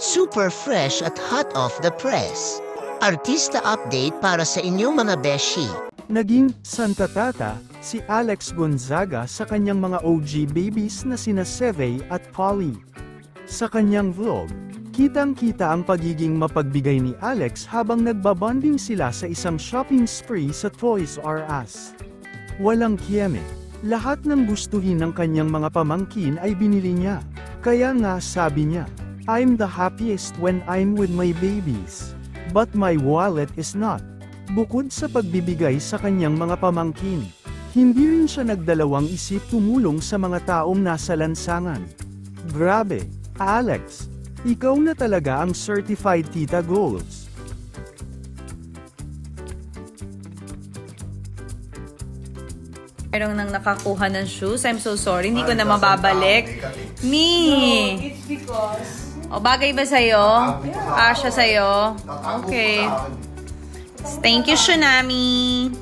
Super fresh at hot off the press. Artista update para sa inyong mga beshi. Naging Santa Tata si Alex Gonzaga sa kanyang mga OG babies na sina Seve at Polly. Sa kanyang vlog, kitang-kita ang pagiging mapagbigay ni Alex habang nagbabonding sila sa isang shopping spree sa Toys R Us. Walang kiyeme, lahat ng gustuhin ng kanyang mga pamangkin ay binili niya. Kaya nga sabi niya, "I'm the happiest when I'm with my babies. But my wallet is not." Bukod sa pagbibigay sa kanyang mga pamangkin, hindi rin siya nagdalawang isip tumulong sa mga taong nasa lansangan. Grabe, Alex, ikaw na talaga ang certified tita goals. Mayroong nang nakakuha ng shoes. I'm so sorry. Hindi ko na mababalik. Me! It's because... O, bagay ba sa'yo? Kasha sa'yo? Okay. Thank you, Tsunami.